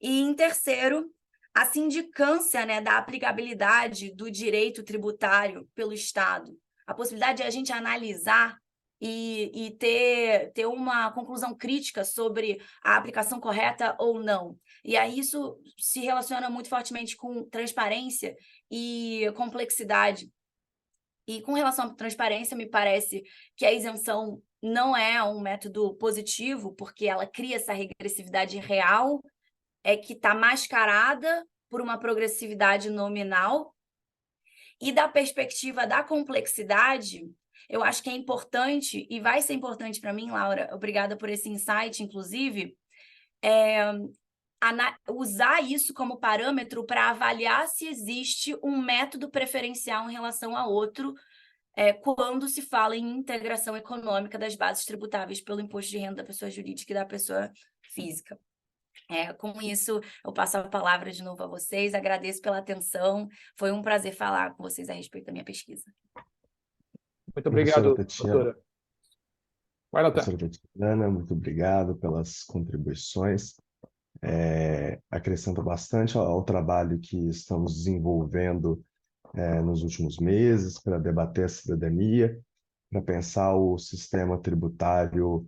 S1: E, em terceiro, a sindicância, né, da aplicabilidade do direito tributário pelo Estado. A possibilidade de a gente analisar e ter uma conclusão crítica sobre a aplicação correta ou não. E aí isso se relaciona muito fortemente com transparência e complexidade. E com relação à transparência, me parece que a isenção não é um método positivo, porque ela cria essa regressividade real, que está mascarada por uma progressividade nominal. E da perspectiva da complexidade, eu acho que é importante, e vai ser importante para mim, Laura, obrigada por esse insight, inclusive, usar isso como parâmetro para avaliar se existe um método preferencial em relação a outro, quando se fala em integração econômica das bases tributáveis pelo imposto de renda da pessoa jurídica e da pessoa física. Com isso, eu passo a palavra de novo a vocês, agradeço pela atenção, foi um prazer falar com vocês a respeito da minha pesquisa.
S2: Muito
S3: Professora
S2: obrigado,
S3: Tatiana,
S2: doutora. Vai lá,
S3: professora Tatiana, muito obrigado pelas contribuições. Acrescenta bastante ao trabalho que estamos desenvolvendo nos últimos meses para debater a cidadania, para pensar o sistema tributário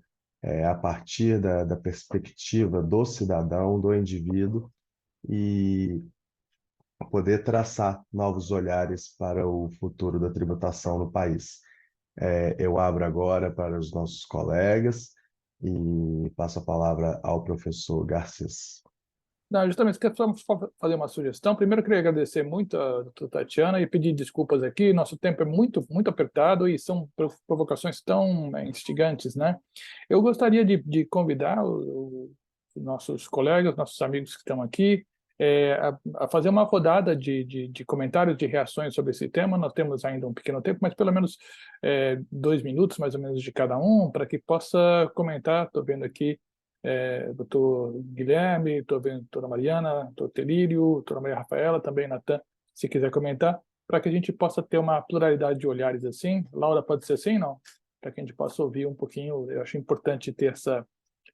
S3: a partir da perspectiva do cidadão, do indivíduo, e poder traçar novos olhares para o futuro da tributação no país. Eu abro agora para os nossos colegas e passo a palavra ao professor Garcês.
S2: Não, justamente, quero só fazer uma sugestão. Primeiro, eu queria agradecer muito a doutora Tatiana e pedir desculpas aqui. Nosso tempo é muito, muito apertado e são provocações tão instigantes, né? Eu gostaria de convidar os nossos colegas, nossos amigos que estão aqui, a fazer uma rodada de comentários, de reações sobre esse tema. Nós temos ainda um pequeno tempo, mas pelo menos 2 minutos, mais ou menos, de cada um, para que possa comentar. Estou vendo aqui doutor Guilherme, estou vendo a doutora Mariana, doutor Telírio, doutora Maria Rafaela, também Natan, se quiser comentar, para que a gente possa ter uma pluralidade de olhares assim. Laura, pode ser assim, não? Para que a gente possa ouvir um pouquinho. Eu acho importante ter essa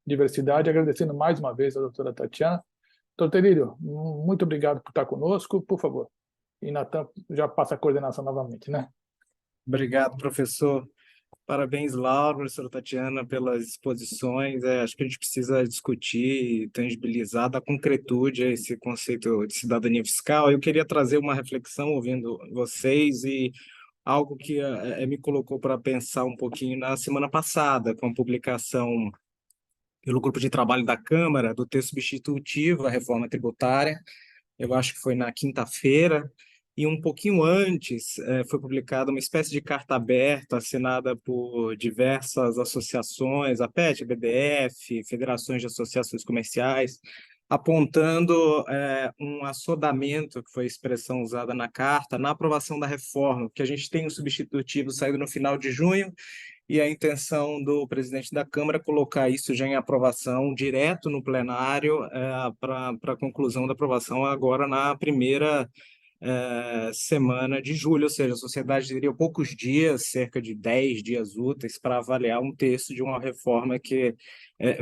S2: diversidade, agradecendo mais uma vez a doutora Tatiana. Doutor Telírio, muito obrigado por estar conosco, por favor. E Natan já passa a coordenação novamente, né?
S5: Obrigado, professor. Parabéns, Laura, professora Tatiana, pelas exposições. Acho que a gente precisa discutir e tangibilizar, dar concretude a esse conceito de cidadania fiscal. Eu queria trazer uma reflexão ouvindo vocês e algo que me colocou para pensar um pouquinho na semana passada, com a publicação pelo Grupo de Trabalho da Câmara do texto substitutivo à reforma tributária. Eu acho que foi na quinta-feira. E um pouquinho antes foi publicada uma espécie de carta aberta assinada por diversas associações, a PET, a BDF, federações de associações comerciais, apontando um assodamento, que foi a expressão usada na carta, na aprovação da reforma, porque a gente tem um substitutivo saído no final de junho e a intenção do presidente da Câmara é colocar isso já em aprovação direto no plenário para a conclusão da aprovação agora na primeira semana de julho, ou seja, a sociedade teria poucos dias, cerca de 10 dias úteis, para avaliar um texto de uma reforma que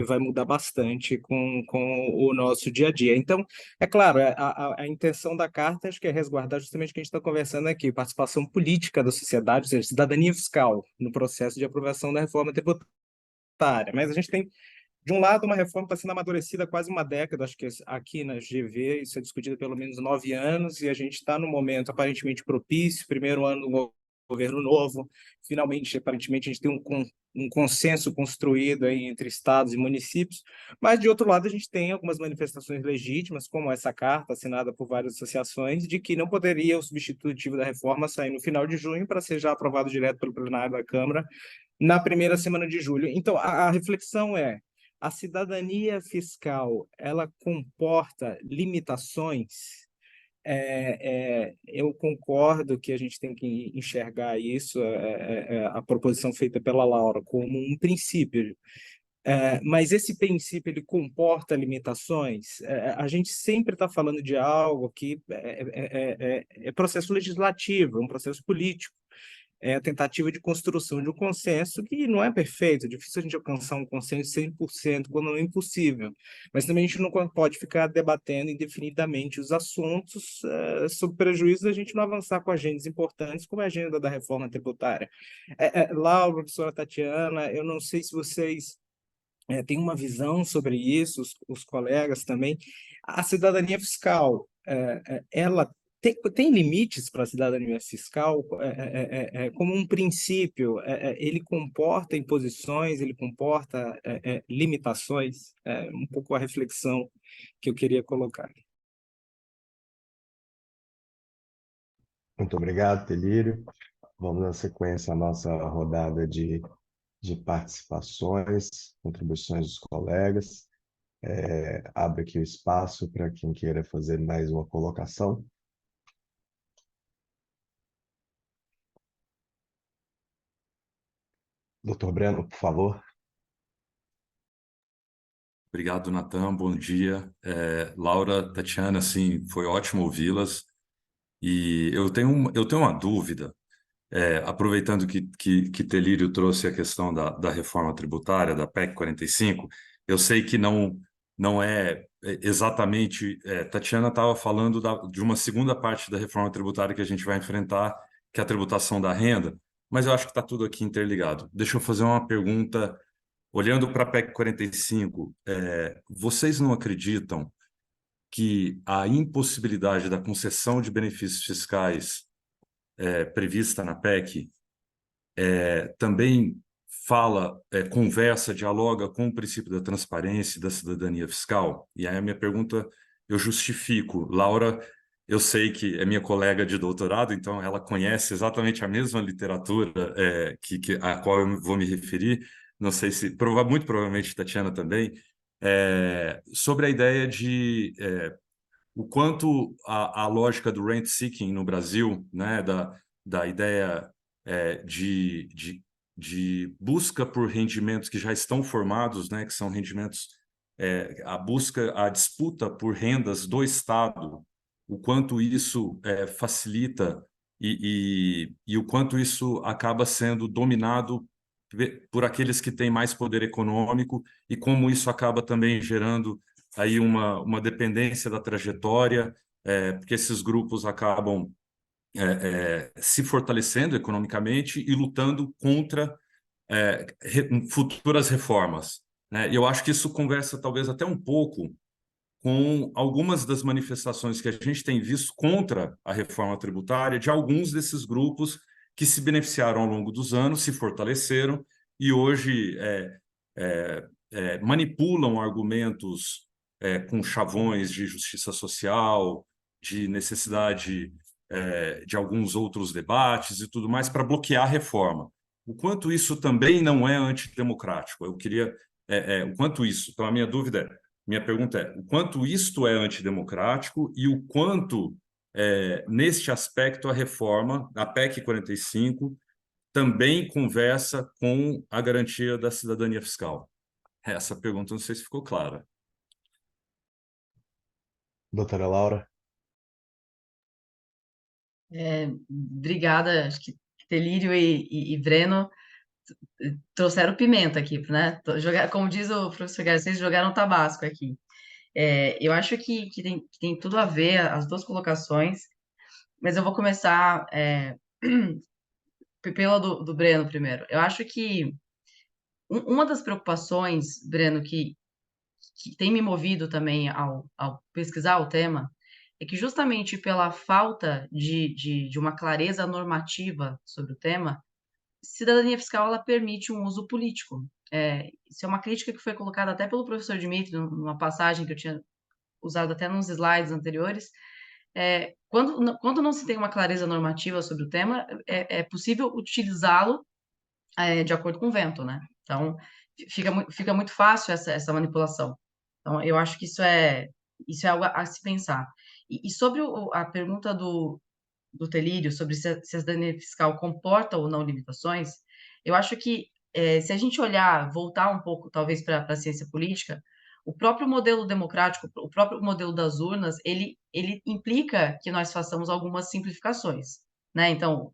S5: vai mudar bastante com o nosso dia a dia. Então, é claro, a intenção da carta acho que é resguardar justamente o que a gente está conversando aqui, participação política da sociedade, ou seja, cidadania fiscal no processo de aprovação da reforma tributária. Mas a gente tem, de um lado, uma reforma que está sendo amadurecida há quase uma década, acho que aqui na GV isso é discutido há pelo menos 9 anos, e a gente está num momento aparentemente propício, primeiro ano do governo novo. Finalmente, aparentemente, a gente tem um consenso construído aí entre estados e municípios, mas, de outro lado, a gente tem algumas manifestações legítimas, como essa carta assinada por várias associações, de que não poderia o substitutivo da reforma sair no final de junho para ser já aprovado direto pelo plenário da Câmara na primeira semana de julho. Então, a reflexão é: a cidadania fiscal, ela comporta limitações? Eu concordo que a gente tem que enxergar isso, a proposição feita pela Laura, como um princípio. Mas esse princípio ele comporta limitações. A gente sempre está falando de algo que é processo legislativo, é um processo político. É a tentativa de construção de um consenso que não é perfeito, é difícil a gente alcançar um consenso 100%, quando não é impossível. Mas também a gente não pode ficar debatendo indefinidamente os assuntos, sob prejuízo da gente não avançar com agendas importantes, como a agenda da reforma tributária. Laura, professora Tatiana, eu não sei se vocês têm uma visão sobre isso, os colegas também. A cidadania fiscal, ela tem limites para a cidadania fiscal, como um princípio, ele comporta imposições, ele comporta limitações, um pouco a reflexão que eu queria colocar.
S3: Muito obrigado, Telírio. Vamos na sequência à nossa rodada de participações, contribuições dos colegas. Abre aqui o espaço para quem queira fazer mais uma colocação. Doutor Breno, por favor.
S6: Obrigado, Natan. Bom dia. Laura, Tatiana, assim, foi ótimo ouvi-las. E eu tenho uma dúvida, aproveitando que Telírio trouxe a questão da reforma tributária, da PEC 45, eu sei que não é exatamente... Tatiana estava falando de uma segunda parte da reforma tributária que a gente vai enfrentar, que é a tributação da renda, mas eu acho que está tudo aqui interligado. Deixa eu fazer uma pergunta. Olhando para a PEC 45, vocês não acreditam que a impossibilidade da concessão de benefícios fiscais prevista na PEC também conversa, dialoga com o princípio da transparência e da cidadania fiscal? E aí a minha pergunta, eu justifico. Laura, eu sei que é minha colega de doutorado, então ela conhece exatamente a mesma literatura a qual eu vou me referir. Não sei se, muito provavelmente Tatiana também, sobre a ideia de o quanto a lógica do rent-seeking no Brasil, né, da ideia de busca por rendimentos que já estão formados, né, que são rendimentos, a disputa por rendas do Estado, o quanto isso facilita e o quanto isso acaba sendo dominado por aqueles que têm mais poder econômico e como isso acaba também gerando aí uma dependência da trajetória, porque esses grupos acabam se fortalecendo economicamente e lutando contra futuras reformas, né? E eu acho que isso conversa talvez até um pouco com algumas das manifestações que a gente tem visto contra a reforma tributária de alguns desses grupos que se beneficiaram ao longo dos anos, se fortaleceram e hoje manipulam argumentos com chavões de justiça social, de necessidade de alguns outros debates e tudo mais para bloquear a reforma. O quanto isso também não é antidemocrático? Eu queria... o quanto isso? Então, minha pergunta é, o quanto isto é antidemocrático e o quanto, neste aspecto, a reforma, a PEC 45, também conversa com a garantia da cidadania fiscal? Essa pergunta não sei se ficou clara.
S3: Doutora Laura.
S4: Obrigada, acho que Telírio e Breno trouxeram pimenta aqui, né? Como diz o professor Garcês, jogaram tabasco aqui. Eu acho que tem tudo a ver as duas colocações, mas eu vou começar pela do Breno primeiro. Eu acho que uma das preocupações, Breno, que tem me movido também ao pesquisar o tema, é que justamente pela falta de uma clareza normativa sobre o tema, cidadania fiscal ela permite um uso político. Isso é uma crítica que foi colocada até pelo professor Dimitri, numa passagem que eu tinha usado até nos slides anteriores. Quando não se tem uma clareza normativa sobre o tema, é possível utilizá-lo de acordo com o vento, né? Então, fica muito fácil essa manipulação. Então, eu acho que isso é algo a se pensar. E sobre a pergunta do Telírio, sobre se a cidadania fiscal comporta ou não limitações, eu acho que, se a gente voltar um pouco, talvez, para a ciência política, o próprio modelo democrático, o próprio modelo das urnas, ele implica que nós façamos algumas simplificações, né? Então,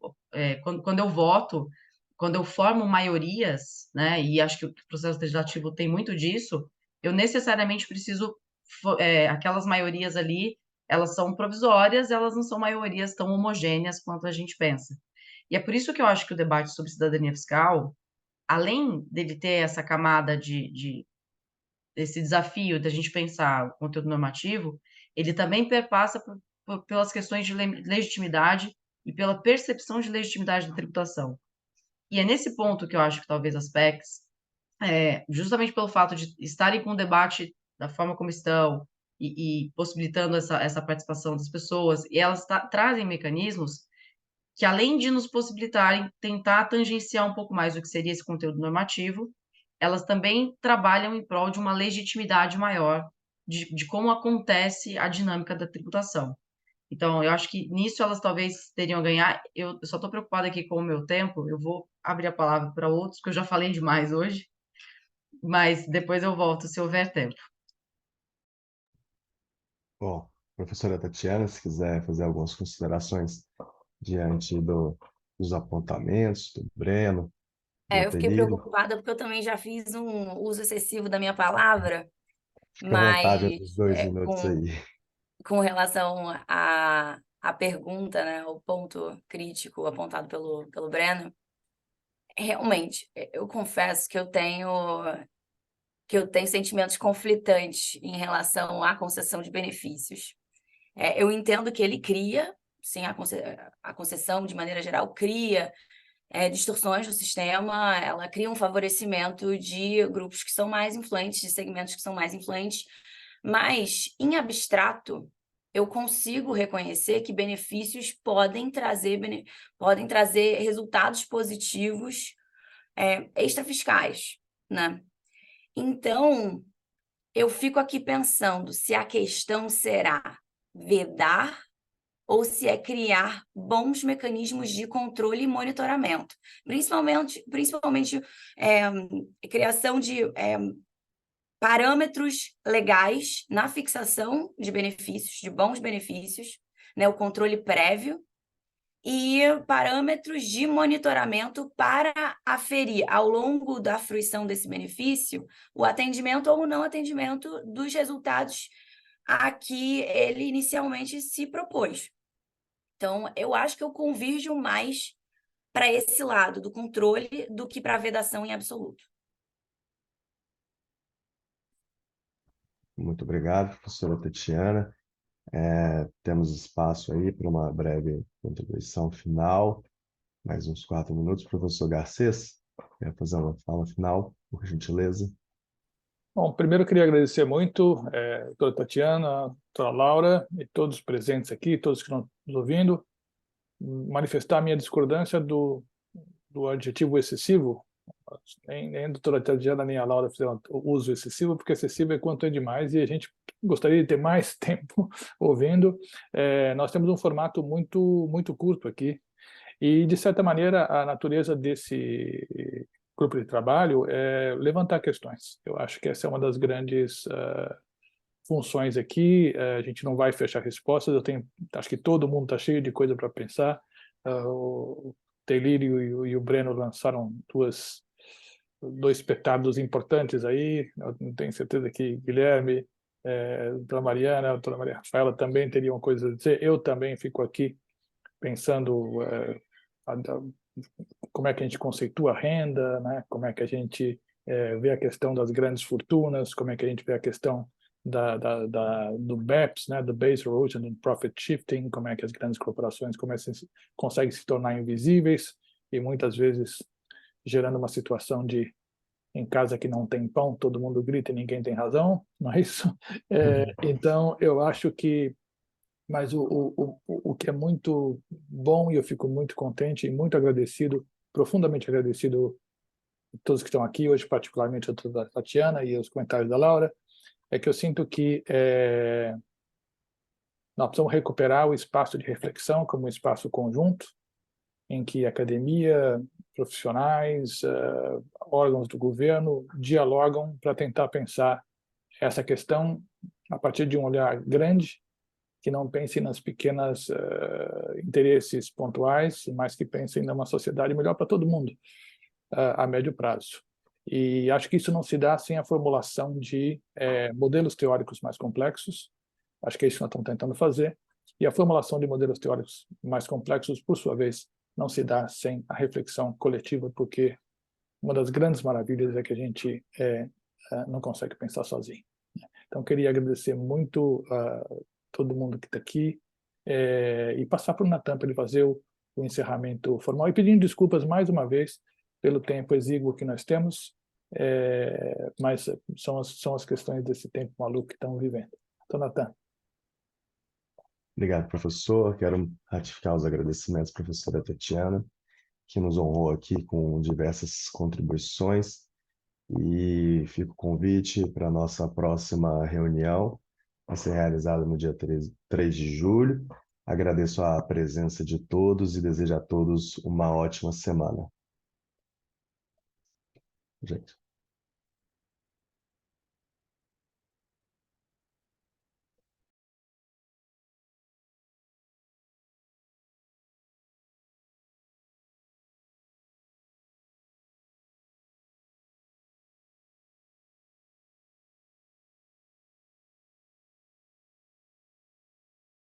S4: quando eu voto, quando eu formo maiorias, né, e acho que o processo legislativo tem muito disso, eu necessariamente preciso, aquelas maiorias ali, elas são provisórias, elas não são maiorias tão homogêneas quanto a gente pensa. E é por isso que eu acho que o debate sobre cidadania fiscal, além dele ter essa camada desse desafio da gente pensar o conteúdo normativo, ele também perpassa pelas questões de legitimidade e pela percepção de legitimidade da tributação. E é nesse ponto que eu acho que talvez as PECs, justamente pelo fato de estarem com o debate da forma como estão e possibilitando essa participação das pessoas, e elas trazem mecanismos que, além de nos possibilitarem tentar tangenciar um pouco mais o que seria esse conteúdo normativo, elas também trabalham em prol de uma legitimidade maior de como acontece a dinâmica da tributação. Então, eu acho que nisso elas talvez teriam a ganhar. Eu só estou preocupada aqui com o meu tempo, eu vou abrir a palavra para outros, porque eu já falei demais hoje, mas depois eu volto se houver tempo.
S3: Bom, professora Tatiana, se quiser fazer algumas considerações diante dos apontamentos do Breno, do
S1: Eu fiquei
S3: Otelírio,
S1: preocupada porque eu também já fiz um uso excessivo da minha palavra,
S3: fica à vontade
S1: mas
S3: outros 2 minutos aí.
S1: com relação à pergunta, né, o ponto crítico apontado pelo Breno, realmente, eu confesso que eu tenho sentimentos conflitantes em relação à concessão de benefícios. Eu entendo que ele cria, sim, a concessão, de maneira geral, cria distorções no sistema, ela cria um favorecimento de grupos que são mais influentes, de segmentos que são mais influentes, mas, em abstrato, eu consigo reconhecer que benefícios podem trazer resultados positivos extrafiscais, né? Então, eu fico aqui pensando se a questão será vedar ou se é criar bons mecanismos de controle e monitoramento. Principalmente criação de parâmetros legais na fixação de benefícios, de bons benefícios, né, o controle prévio, e parâmetros de monitoramento para aferir, ao longo da fruição desse benefício, o atendimento ou o não atendimento dos resultados a que ele inicialmente se propôs. Então, eu acho que eu convirjo mais para esse lado do controle do que para a vedação em absoluto.
S3: Muito obrigado, professora Tatiana. Temos espaço aí para uma breve contribuição final, mais uns 4 minutos. Professor Garcês, quer fazer uma fala final, por gentileza?
S2: Bom, primeiro eu queria agradecer muito a doutora Tatiana, a doutora Laura e todos os presentes aqui, todos que estão nos ouvindo, manifestar a minha discordância do adjetivo excessivo. Nem a doutora Tatiana nem a Laura fizeram o uso excessivo, porque excessivo é quanto é demais, e a gente gostaria de ter mais tempo ouvindo. Nós temos um formato muito, muito curto aqui, e, de certa maneira, a natureza desse grupo de trabalho é levantar questões. Eu acho que essa é uma das grandes funções aqui. A gente não vai fechar respostas, acho que todo mundo está cheio de coisa para pensar. O Telírio e o Breno lançaram dois petardos importantes aí. Eu tenho certeza que Guilherme, a doutora Mariana, a doutora Maria Rafaela também teriam coisas a dizer. Eu também fico aqui pensando como é que a gente conceitua a renda, né? Como é que a gente vê a questão das grandes fortunas, como é que a gente vê a questão do BEPS, né, do Base Erosion and Profit Shifting, como é que as grandes corporações conseguem se tornar invisíveis e muitas vezes gerando uma situação de em casa que não tem pão, todo mundo grita e ninguém tem razão, não é isso? Então, eu acho que, mas o que é muito bom, e eu fico muito contente e muito agradecido, profundamente agradecido a todos que estão aqui hoje, particularmente a da Tatiana e os comentários da Laura, é que eu sinto que nós precisamos recuperar o espaço de reflexão como um espaço conjunto, em que academia, profissionais, órgãos do governo dialogam para tentar pensar essa questão a partir de um olhar grande, que não pense nas pequenas interesses pontuais, mas que pense numa sociedade melhor para todo mundo a médio prazo. E acho que isso não se dá sem a formulação de modelos teóricos mais complexos. Acho que é isso que nós estamos tentando fazer. E a formulação de modelos teóricos mais complexos, por sua vez, não se dá sem a reflexão coletiva, porque uma das grandes maravilhas é que a gente não consegue pensar sozinho. Então, queria agradecer muito a todo mundo que está aqui e passar para o Natan para ele fazer o encerramento formal e pedindo desculpas mais uma vez pelo tempo exíguo que nós temos, mas são as questões desse tempo maluco que estamos vivendo. Então, Natan.
S3: Obrigado, professor. Quero ratificar os agradecimentos à professora Tatiana, que nos honrou aqui com diversas contribuições, e fica o convite para a nossa próxima reunião, a ser realizada no dia 3 de julho. Agradeço a presença de todos e desejo a todos uma ótima semana. Gente.